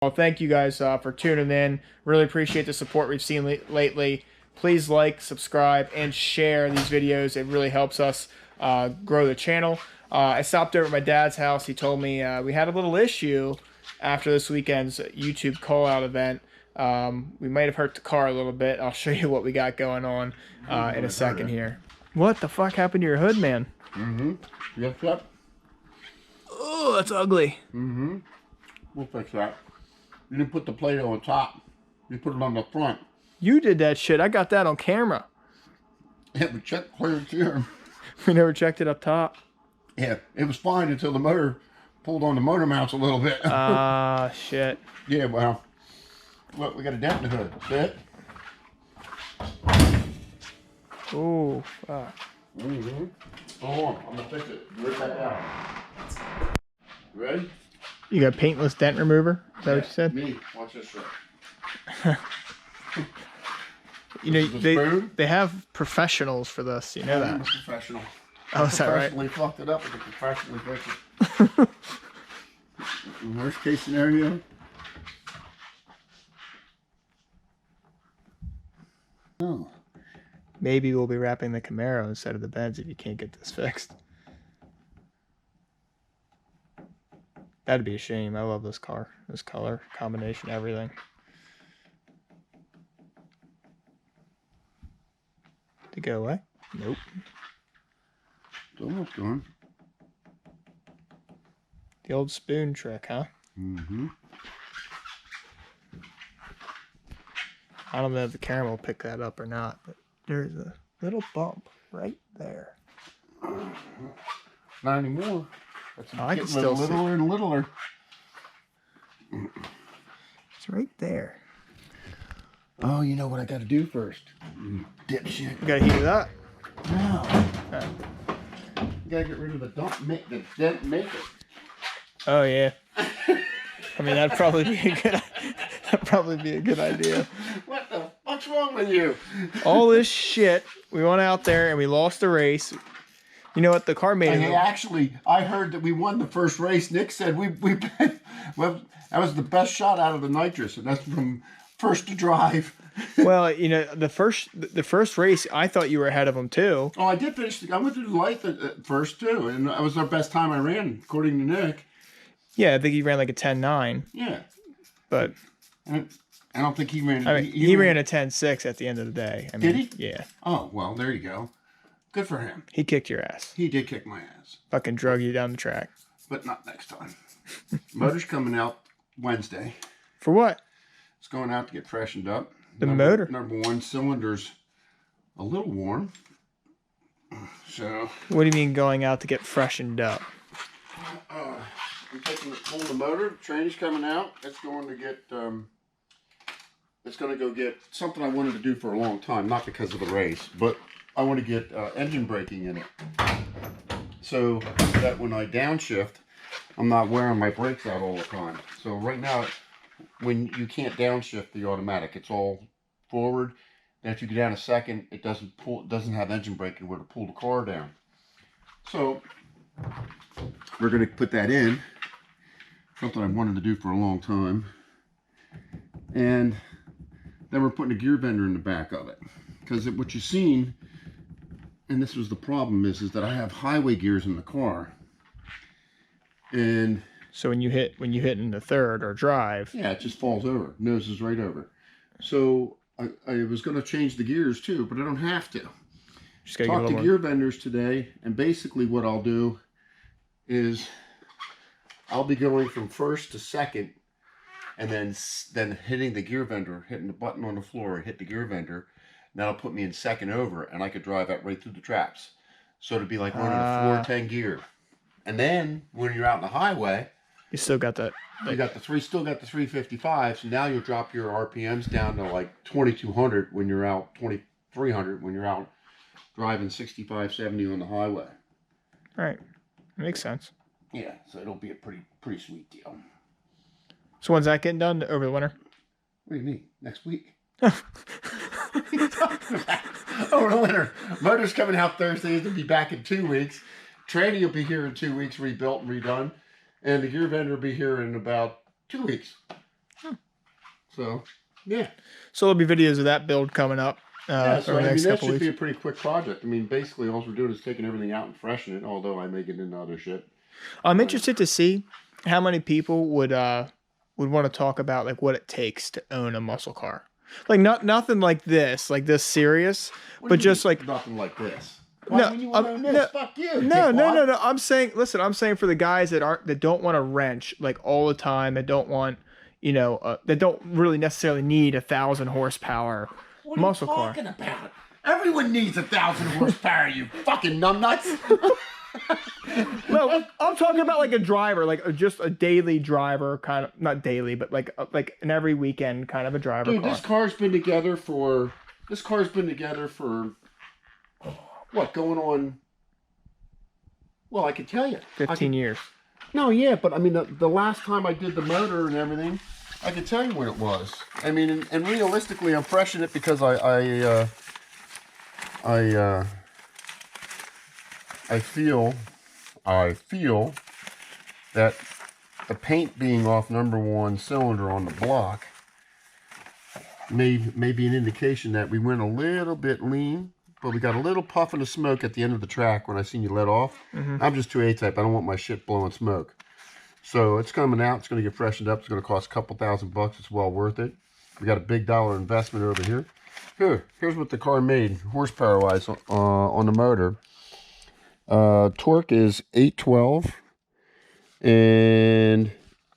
Well, thank you guys for tuning in. Really appreciate the support we've seen lately. Please like, subscribe, and share these videos. It really helps us grow the channel. I stopped over at my dad's house. He told me we had a little issue after this weekend's YouTube Callout event. We might have hurt the car a little bit. I'll show you what we got going on in a second here. What the fuck happened to your hood, man? Yes, yep. Oh, that's ugly. We'll fix that. You didn't put the plate on top. You put it on the front. You did that shit. I got that on camera. Yeah, we checked clear here. We never checked it up top. Yeah, it was fine until the motor pulled on the motor mounts a little bit. Ah, shit. Yeah, well, look, we got a dent in the hood. See it? Oh, fuck. Hold on, I'm gonna fix it. Rip that out. You ready? You got paintless dent remover? Is that what you said? Me. Watch this shit. You know, they have professionals for this. You know that? I'm a professional. Oh, is that right? Professionally fucked it up with a professionally fix it. Worst case scenario. Oh. Maybe we'll be wrapping the Camaro instead of the Benz if you can't get this fixed. That'd be a shame. I love this car. This color combination, everything. Did it go away? Nope. It's almost gone. The old spoon trick, huh? I don't know if the camera will pick that up or not, but there's a little bump right there. Not anymore. That's I can still see littler and littler. It's right there. Oh, you know what I got to do first? Dipshit. You gotta heat it up. No. You gotta get rid of the dent maker. Oh yeah. I mean that'd probably be a good idea. What the fuck's wrong with you? All this shit. We went out there and we lost the race. You know what? The car made it. Actually, I heard that we won the first race. Nick said well, that was the best shot out of the nitrous, and that's from first to drive. Well, you know, the first race, I thought you were ahead of them too. Oh, I did finish. I went through the light at first too, and that was our best time I ran, according to Nick. Yeah, I think he ran like a 10.9. Yeah, but I don't think he ran. I mean, he ran a 10.6 at the end of the day. I mean, did he? Yeah. Oh well, there you go. Good for him. He kicked your ass. He did kick my ass. Fucking drug you down the track. But not next time. Motor's coming out Wednesday. For what? It's going out to get freshened up. The motor? Number one cylinder's a little warm. So. What do you mean going out to get freshened up? I'm pulling the motor. The trainee's coming out. It's going to get. It's going to go get something I wanted to do for a long time, not because of the race, but I want to get engine braking in it, so that when I downshift, I'm not wearing my brakes out all the time. So right now, when you can't downshift the automatic, it's all forward. And if you go down a second, it doesn't have engine braking where to pull the car down. So we're going to put that in. Something I wanted to do for a long time. And then we're putting a gear bender in the back of it, because what you've seen, and this was the problem, is that I have highway gears in the car. And so when you hit in the third or drive, yeah, it just falls over, noses right over. So I was going to change the gears too, but I don't have to. Just talk to gear benders today, and basically what I'll do is I'll be going from first to second, and then hitting the gear bender, hitting the button on the floor, hit the gear bender. That'll put me in second over, and I could drive that right through the traps. So it'd be like running a 410 gear. And then when you're out on the highway, you still got that. You got the 355. So now you'll drop your RPMs down to like 2200 when you're out, 2300 when you're out driving 65, 70 on the highway. Right, makes sense. Yeah, so it'll be a pretty sweet deal. So when's that getting done? Over the winter? What do you mean? Next week? Over the winter. Motor's coming out Thursday. It'll be back in 2 weeks. Tranny will be here in 2 weeks, rebuilt and redone. And the gear vendor will be here in about 2 weeks. So, yeah. So there'll be videos of that build coming up. Yeah, so over the I mean, next that couple should weeks. be a pretty quick project. I mean, basically, all we're doing is taking everything out and freshening it, although I may get into other shit. I'm interested to see how many people would want to talk about like what it takes to own a muscle car. Like nothing like this serious, but just like nothing like this. Why would you want to own this? no, Fuck you. no. I'm saying for the guys that don't want to wrench like all the time, that don't want, that don't really necessarily need 1,000 horsepower muscle car. What are you talking about? Everyone needs 1,000 horsepower, you fucking numbnuts. No, I'm talking about like a driver, like just a daily driver, kind of, not daily, but like an every weekend kind of a driver. Dude, this car's been together for what, going on? Well, I could tell you, 15 years. No, yeah, but I mean, the last time I did the motor and everything, I could tell you when it was. I mean, and realistically, I'm fresh in it because I feel that the paint being off #1 cylinder on the block may be an indication that we went a little bit lean, but we got a little puffing of smoke at the end of the track when I seen you let off. I'm just too A-type. I don't want my shit blowing smoke. So it's coming out. It's going to get freshened up. It's going to cost a couple $1,000. It's well worth it. We got a big dollar investment over here. Here's what the car made horsepower-wise on the motor. Torque is 812 and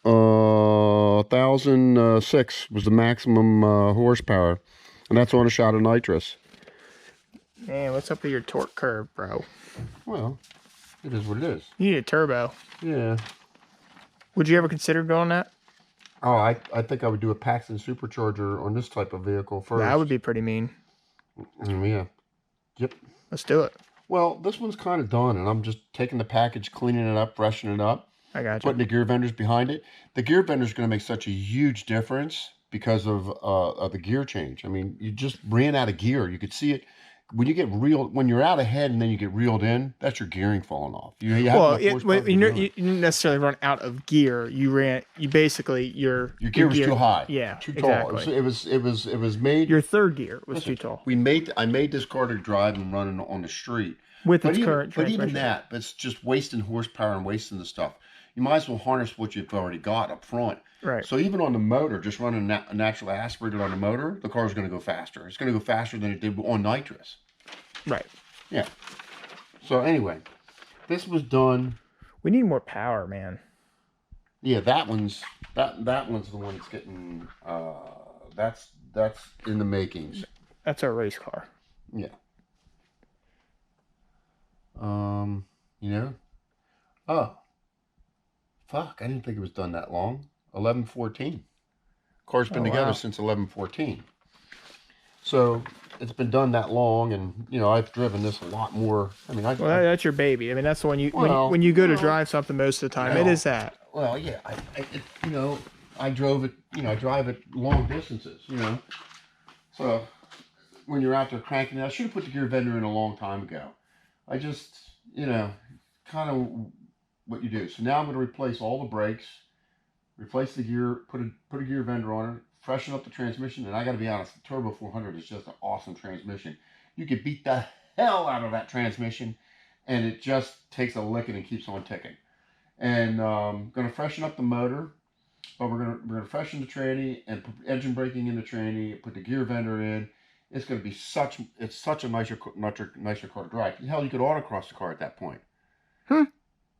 1,006 was the maximum horsepower, and that's on a shot of nitrous. Man, what's up with your torque curve, bro? Well, it is what it is. You need a turbo. Yeah. Would you ever consider going that? Oh, I think I would do a Paxton supercharger on this type of vehicle first. That would be pretty mean. Yeah. Yep. Let's do it. Well, this one's kind of done, and I'm just taking the package, cleaning it up, freshening it up. I got you. Putting the gear vendors behind it. The gear vendor is going to make such a huge difference because of the gear change. I mean, you just ran out of gear. You could see it when you get reeled. When you're out ahead and then you get reeled in, that's your gearing falling off. You didn't necessarily run out of gear. You basically your gear was too high. Yeah, too tall. Exactly. It was made. Your third gear was too tall. I made this car to drive and run on the street with its current transmission. But even that's just wasting horsepower and wasting the stuff. You might as well harness what you've already got up front. Right. So even on the motor, just running a natural aspirated on the motor, the car's going to go faster. It's going to go faster than it did on nitrous. Right. Yeah. So anyway, this was done. We need more power, man. Yeah, that one's the one that's getting. That's in the makings. That's our race car. Yeah. Oh. Fuck, I didn't think it was done that long. 11/14. Car's been together since 11/14. So it's been done that long, and I've driven this a lot more. I mean, that's your baby. I mean, that's the one when you go to drive something most of the time. It is that. Well, yeah, I drove it. I drive it long distances. So when you're out there cranking it, I should have put the gear vendor in a long time ago. I just, kind of what you do. So now I'm going to replace all the brakes, replace the gear, put a gear vendor on it, freshen up the transmission, and I got to be honest, the Turbo 400 is just an awesome transmission. You could beat the hell out of that transmission, and it just takes a licking and keeps on ticking. And going to freshen up the motor, but we're gonna freshen the tranny and put engine braking in the tranny, put the gear vendor in. It's going to be such a nicer car to drive. Hell, you could autocross the car at that point.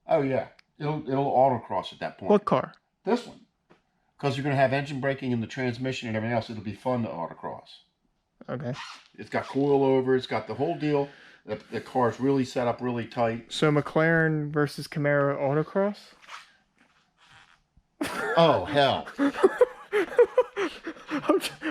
Oh yeah, it'll autocross at that point. What car? This one. Because you're going to have engine braking in the transmission and everything else. It'll be fun to autocross. Okay. It's got coilover. It's got the whole deal. The car's really set up really tight. So McLaren versus Camaro autocross? Oh, hell.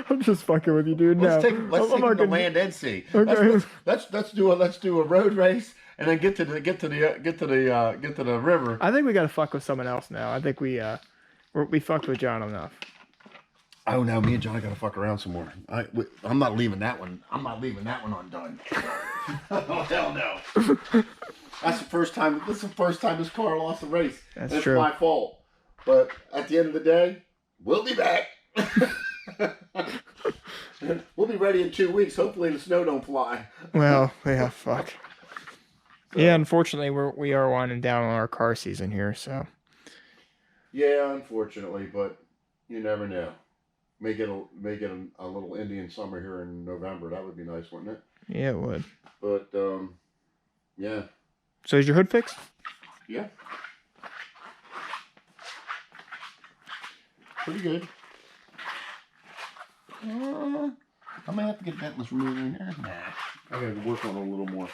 I'm just fucking with you, dude. Let's take them to land and see. Okay. Let's do a road race and then get to the river. I think we got to fuck with someone else now. I think we fucked with John enough. Oh no, me and John got to fuck around some more. I'm not leaving that one. I'm not leaving that one undone. Oh hell no. That's the first time. This is the first time this car lost a race. That's true. It's my fault. But at the end of the day, we'll be back. ready in 2 weeks. Hopefully the snow don't fly. Well, yeah, fuck. Yeah, unfortunately, we are winding down on our car season here, so. Yeah, unfortunately, but you never know. May get a little Indian summer here in November. That would be nice, wouldn't it? Yeah, it would. But yeah. So is your hood fixed? Yeah. Pretty good. I might have to get ventless remover in there. Nah. I gotta work on it a little more.